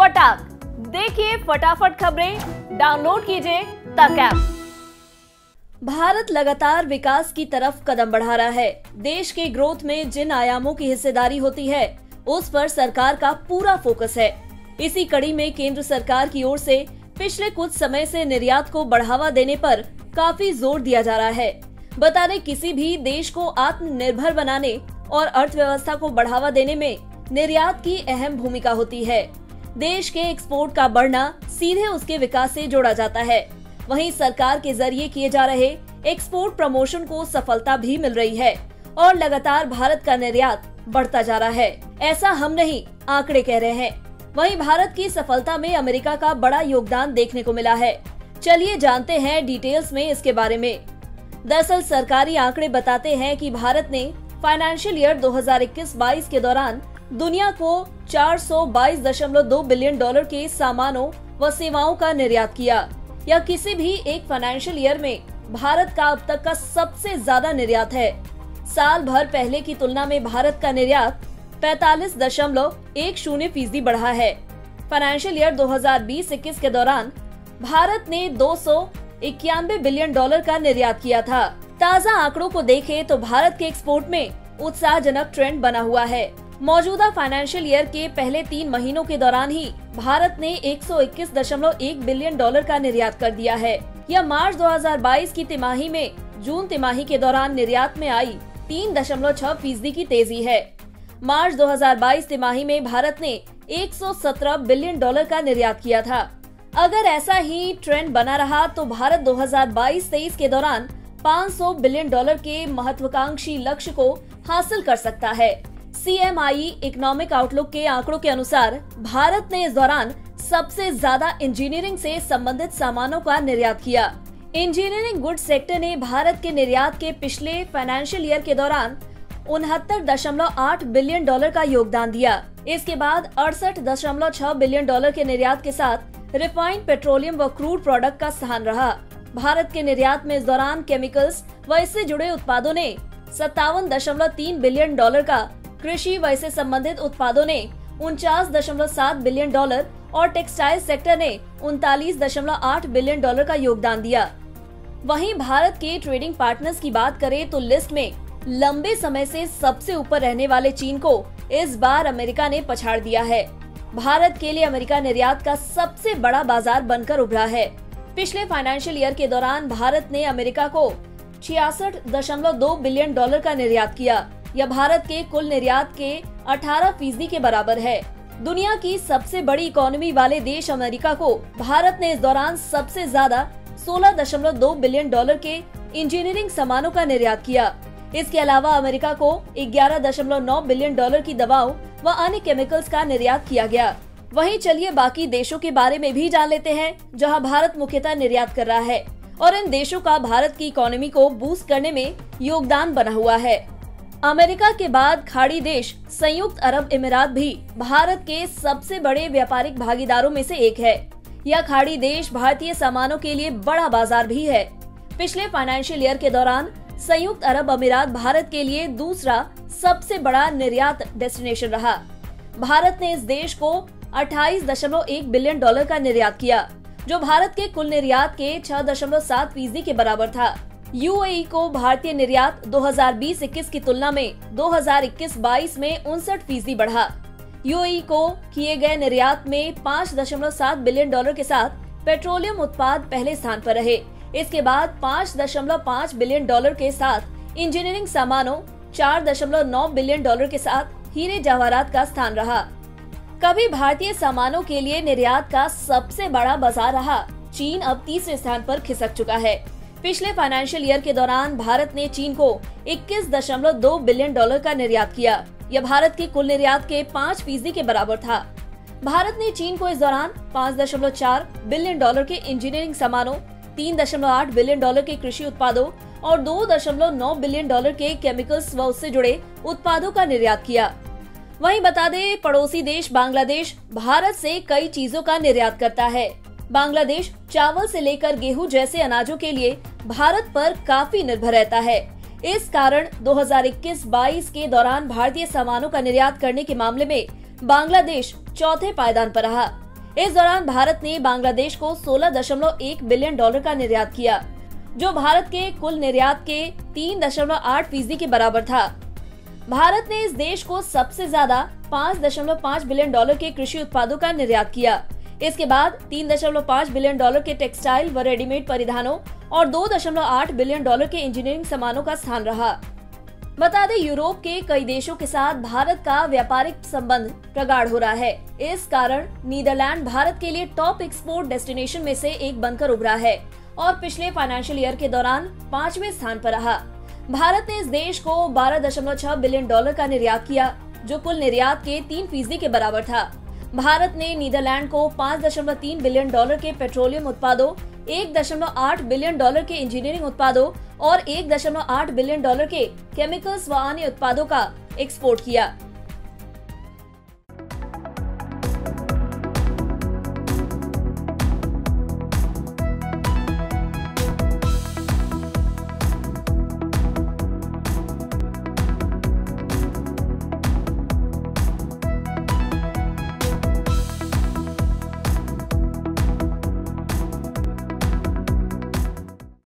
फटाक देखिए फटाफट खबरें, डाउनलोड कीजिए तक ऐप। भारत लगातार विकास की तरफ कदम बढ़ा रहा है। देश के ग्रोथ में जिन आयामों की हिस्सेदारी होती है उस पर सरकार का पूरा फोकस है। इसी कड़ी में केंद्र सरकार की ओर से पिछले कुछ समय से निर्यात को बढ़ावा देने पर काफी जोर दिया जा रहा है। बता दें, किसी भी देश को आत्मनिर्भर बनाने और अर्थव्यवस्था को बढ़ावा देने में निर्यात की अहम भूमिका होती है। देश के एक्सपोर्ट का बढ़ना सीधे उसके विकास से जोड़ा जाता है। वहीं सरकार के जरिए किए जा रहे एक्सपोर्ट प्रमोशन को सफलता भी मिल रही है और लगातार भारत का निर्यात बढ़ता जा रहा है। ऐसा हम नहीं, आंकड़े कह रहे हैं। वहीं भारत की सफलता में अमेरिका का बड़ा योगदान देखने को मिला है। चलिए जानते हैं डिटेल्स में इसके बारे में। दरअसल सरकारी आंकड़े बताते हैं कि भारत ने फाइनेंशियल ईयर 2021-22 के दौरान दुनिया को 422.2 बिलियन डॉलर के सामानों व सेवाओं का निर्यात किया। यह किसी भी एक फाइनेंशियल ईयर में भारत का अब तक का सबसे ज्यादा निर्यात है। साल भर पहले की तुलना में भारत का निर्यात 45.10% बढ़ा है। फाइनेंशियल ईयर 2020-21 के दौरान भारत ने 291 बिलियन डॉलर का निर्यात किया था। ताज़ा आंकड़ों को देखें तो भारत के एक्सपोर्ट में उत्साहजनक ट्रेंड बना हुआ है। मौजूदा फाइनेंशियल ईयर के पहले 3 महीनों के दौरान ही भारत ने 121.1 बिलियन डॉलर का निर्यात कर दिया है। यह मार्च 2022 की तिमाही में जून तिमाही के दौरान निर्यात में आई 3.6% की तेजी है। मार्च 2022 तिमाही में भारत ने 117 बिलियन डॉलर का निर्यात किया था। अगर ऐसा ही ट्रेंड बना रहा तो भारत 2022-23 के दौरान 500 बिलियन डॉलर के महत्वाकांक्षी लक्ष्य को हासिल कर सकता है। CMI इकोनॉमिक आउटलुक के आंकड़ों के अनुसार भारत ने इस दौरान सबसे ज्यादा इंजीनियरिंग से संबंधित सामानों का निर्यात किया। इंजीनियरिंग गुड्स सेक्टर ने भारत के निर्यात के पिछले फाइनेंशियल ईयर के दौरान 69.8 बिलियन डॉलर का योगदान दिया। इसके बाद 68.6 बिलियन डॉलर के निर्यात के साथ रिफाइंड पेट्रोलियम व क्रूड प्रोडक्ट का स्थान रहा। भारत के निर्यात में इस दौरान केमिकल्स व इससे जुड़े उत्पादों ने 57.3 बिलियन डॉलर का, कृषि व इससे संबंधित उत्पादों ने 49.7 बिलियन डॉलर और टेक्सटाइल सेक्टर ने 39.8 बिलियन डॉलर का योगदान दिया। वहीं भारत के ट्रेडिंग पार्टनर्स की बात करें तो लिस्ट में लंबे समय से सबसे ऊपर रहने वाले चीन को इस बार अमेरिका ने पछाड़ दिया है। भारत के लिए अमेरिका निर्यात का सबसे बड़ा बाजार बनकर उभरा है। पिछले फाइनेंशियल ईयर के दौरान भारत ने अमेरिका को 66.2 बिलियन डॉलर का निर्यात किया। यह भारत के कुल निर्यात के 18% के बराबर है। दुनिया की सबसे बड़ी इकोनॉमी वाले देश अमेरिका को भारत ने इस दौरान सबसे ज्यादा 16.2 बिलियन डॉलर के इंजीनियरिंग सामानों का निर्यात किया। इसके अलावा अमेरिका को 11.9 बिलियन डॉलर की दवाओं व अन्य केमिकल्स का निर्यात किया गया। वहीं चलिए बाकी देशों के बारे में भी जान लेते हैं जहां भारत मुख्यतः निर्यात कर रहा है और इन देशों का भारत की इकोनॉमी को बूस्ट करने में योगदान बना हुआ है। अमेरिका के बाद खाड़ी देश संयुक्त अरब अमीरात भी भारत के सबसे बड़े व्यापारिक भागीदारों में से एक है। यह खाड़ी देश भारतीय सामानों के लिए बड़ा बाजार भी है। पिछले फाइनेंशियल ईयर के दौरान संयुक्त अरब अमीरात भारत के लिए दूसरा सबसे बड़ा निर्यात डेस्टिनेशन रहा। भारत ने इस देश को 28.1 बिलियन डॉलर का निर्यात किया, जो भारत के कुल निर्यात के 6.7% के बराबर था। UAE को भारतीय निर्यात 2020-21 की तुलना में 2021-22 में 59% बढ़ा। UAE को किए गए निर्यात में 5.7 बिलियन डॉलर के साथ पेट्रोलियम उत्पाद पहले स्थान पर रहे। इसके बाद 5.5 बिलियन डॉलर के साथ इंजीनियरिंग सामानों, 4.9 बिलियन डॉलर के साथ हीरे जवाहरात का स्थान रहा। कभी भारतीय सामानों के लिए निर्यात का सबसे बड़ा बाजार रहा चीन अब तीसरे स्थान पर खिसक चुका है। पिछले फाइनेंशियल ईयर के दौरान भारत ने चीन को 21.2 बिलियन डॉलर का निर्यात किया। यह भारत के कुल निर्यात के 5% के बराबर था। भारत ने चीन को इस दौरान 5.4 बिलियन डॉलर के इंजीनियरिंग सामानों, 3.8 बिलियन डॉलर के कृषि उत्पादों और 2.9 बिलियन डॉलर के केमिकल्स व उससे जुड़े उत्पादों का निर्यात किया। वहीं बता दें, पड़ोसी देश बांग्लादेश भारत से कई चीजों का निर्यात करता है। बांग्लादेश चावल से लेकर गेहूं जैसे अनाजों के लिए भारत पर काफी निर्भर रहता है। इस कारण 2021-22 के दौरान भारतीय सामानों का निर्यात करने के मामले में बांग्लादेश चौथे पायदान पर रहा। इस दौरान भारत ने बांग्लादेश को 16.1 बिलियन डॉलर का निर्यात किया, जो भारत के कुल निर्यात के 3.8% के बराबर था। भारत ने इस देश को सबसे ज्यादा 5.5 बिलियन डॉलर के कृषि उत्पादों का निर्यात किया। इसके बाद 3.5 बिलियन डॉलर के टेक्सटाइल व रेडीमेड परिधानों और 2.8 बिलियन डॉलर के इंजीनियरिंग सामानों का स्थान रहा। बता दें, यूरोप के कई देशों के साथ भारत का व्यापारिक संबंध प्रगाढ़ हो रहा है। इस कारण नीदरलैंड भारत के लिए टॉप एक्सपोर्ट डेस्टिनेशन में से एक बनकर उभरा है और पिछले फाइनेंशियल ईयर के दौरान 5वें स्थान पर रहा। भारत ने इस देश को 12.6 बिलियन डॉलर का निर्यात किया, जो कुल निर्यात के 3% के बराबर था। भारत ने नीदरलैंड को 5.3 बिलियन डॉलर के पेट्रोलियम उत्पादों, 1.8 बिलियन डॉलर के इंजीनियरिंग उत्पादों और 1.8 बिलियन डॉलर के केमिकल्स व अन्य उत्पादों का एक्सपोर्ट किया।